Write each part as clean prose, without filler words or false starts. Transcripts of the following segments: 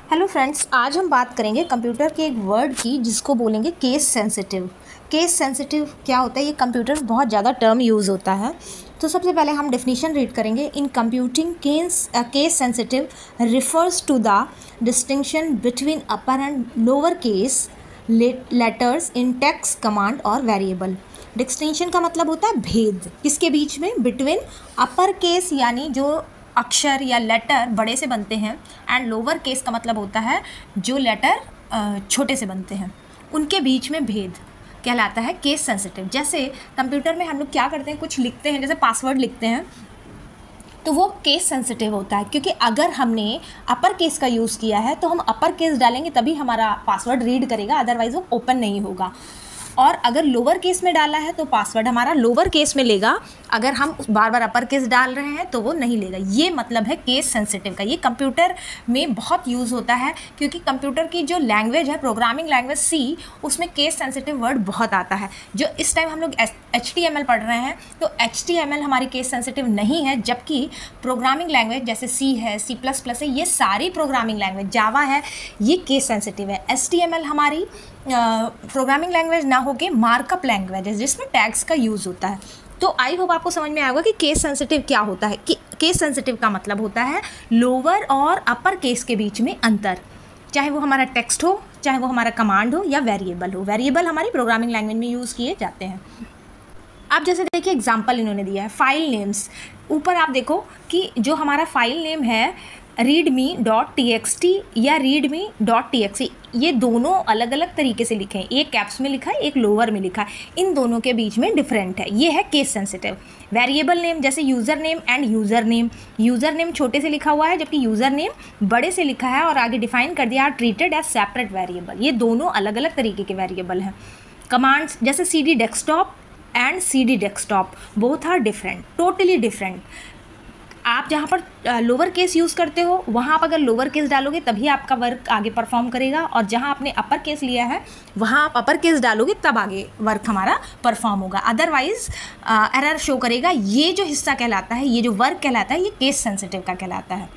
Hello friends, आज हम बात करेंगे कंप्यूटर के एक वर्ड की जिसको बोलेंगे केस सेंसिटिव। केस सेंसिटिव क्या होता है? ये कंप्यूटर में बहुत ज़्यादा टर्म यूज़ होता है। तो सबसे पहले हम डेफिनेशन रीड करेंगे। In computing case sensitive refers to the distinction between upper and lower case letters in text, command और वेरिएबल। डिस्टिंक्शन का मतलब होता है भेद, किसके बीच में? बिटवीन अपर केस यानी जो अक्षर या लेटर बड़े से बनते हैं, एंड लोअर केस का मतलब होता है जो लेटर छोटे से बनते हैं, उनके बीच में भेद कहलाता है केस सेंसिटिव। जैसे कंप्यूटर में हम लोग क्या करते हैं, कुछ लिखते हैं, जैसे पासवर्ड लिखते हैं, तो वो केस सेंसिटिव होता है, क्योंकि अगर हमने अपर केस का यूज़ किया है तो हम अपर केस डालेंगे तभी हमारा पासवर्ड रीड करेगा, अदरवाइज़ वो ओपन नहीं होगा। और अगर लोअर केस में डाला है तो पासवर्ड हमारा लोअर केस में लेगा, अगर हम बार बार अपर केस डाल रहे हैं तो वो नहीं लेगा। ये मतलब है केस सेंसिटिव का। ये कंप्यूटर में बहुत यूज़ होता है, क्योंकि कंप्यूटर की जो लैंग्वेज है, प्रोग्रामिंग लैंग्वेज सी, उसमें केस सेंसिटिव वर्ड बहुत आता है। जो इस टाइम हम लोग HTML पढ़ रहे हैं, तो HTML हमारी केस सेंसिटिव नहीं है, जबकि प्रोग्रामिंग लैंग्वेज जैसे C है, C++ है, ये सारी प्रोग्रामिंग लैंग्वेज, जावा है, ये केस सेंसिटिव है। HTML हमारी प्रोग्रामिंग लैंग्वेज ना होके मार्कअप लैंग्वेज है, जिसमें टैग्स का यूज़ होता है। तो आई होप आपको समझ में आएगा कि केस सेंसिटिव क्या होता है। कि केस सेंसिटिव का मतलब होता है लोअर और अपर केस के बीच में अंतर, चाहे वो हमारा टेक्स्ट हो, चाहे वो हमारा कमांड हो या वेरिएबल हो। वेरिएबल हमारी प्रोग्रामिंग लैंग्वेज में यूज़ किए जाते हैं। अब जैसे देखिए एग्जाम्पल इन्होंने दिया है, फाइल नेम्स। ऊपर आप देखो कि जो हमारा फाइल नेम है readme.txt या readme.txt, ये दोनों अलग अलग तरीके से लिखे हैं। एक कैप्स में लिखा है, एक लोअर में लिखा है, इन दोनों के बीच में डिफरेंट है। ये है केस सेंसिटिव। वेरिएबल नेम जैसे user name end user name. User name छोटे से लिखा हुआ है, जबकि यूज़र नेम बड़े से लिखा है और आगे डिफाइन कर दिया, are treated as separate variable. ये दोनों अलग अलग तरीके के वेरिएबल हैं। कमांड्स जैसे CD desktop and CD desktop, both are different, totally different. आप जहाँ पर लोअर केस यूज़ करते हो, वहाँ आप अगर लोअर केस डालोगे तभी आपका वर्क आगे परफॉर्म करेगा, और जहाँ आपने अपर केस लिया है वहाँ आप अपर केस डालोगे तब आगे वर्क हमारा परफॉर्म होगा, अदरवाइज एरर शो करेगा। ये जो हिस्सा कहलाता है, ये जो वर्क कहलाता है, ये केस सेंसिटिव का कहलाता है।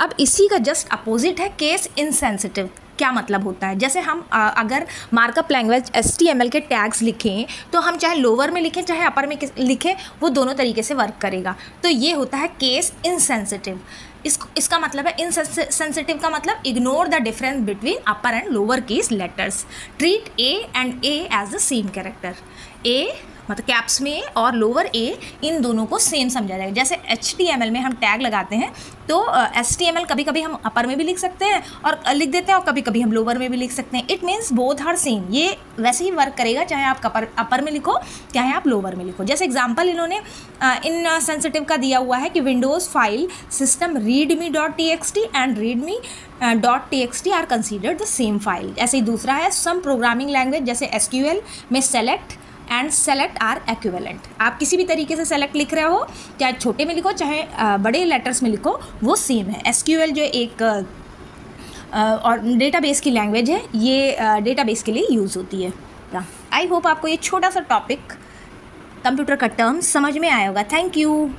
अब इसी का जस्ट अपोजिट है केस इनसेंसिटिव। क्या मतलब होता है? जैसे हम अगर मार्कअप लैंग्वेज HTML के टैग्स लिखें, तो हम चाहे लोअर में लिखें चाहे अपर में लिखें, वो दोनों तरीके से वर्क करेगा। तो ये होता है केस इनसेंसिटिव। इसका मतलब है इनसेंसिटिव का मतलब ignore the difference between upper and lower case letters, treat A and A as the same character. A मतलब कैप्स में और लोअर A, इन दोनों को सेम समझा जाएगा। जैसे HTML में हम टैग लगाते हैं, तो HTML कभी कभी हम अपर में भी लिख सकते हैं और लिख देते हैं, और कभी कभी हम लोअर में भी लिख सकते हैं। It means both are same. ये वैसे ही वर्क करेगा चाहे आप अपर में लिखो चाहे आप लोअर में लिखो। जैसे एग्जाम्पल इन्होंने इन सेंसिटिव का दिया हुआ है कि Windows file system readme.txt and readme.txt are considered the same file. ऐसे ही दूसरा है सम प्रोग्रामिंग लैंग्वेज जैसे SQL में select and select are equivalent. आप किसी भी तरीके से सेलेक्ट लिख रहे हो, चाहे छोटे में लिखो चाहे बड़े लेटर्स में लिखो, वो सेम है। SQL जो एक और डेटाबेस की लैंग्वेज है, ये डेटाबेस के लिए यूज़ होती है। आई होप आपको ये छोटा सा टॉपिक कंप्यूटर का टर्म समझ में आया होगा। Thank you.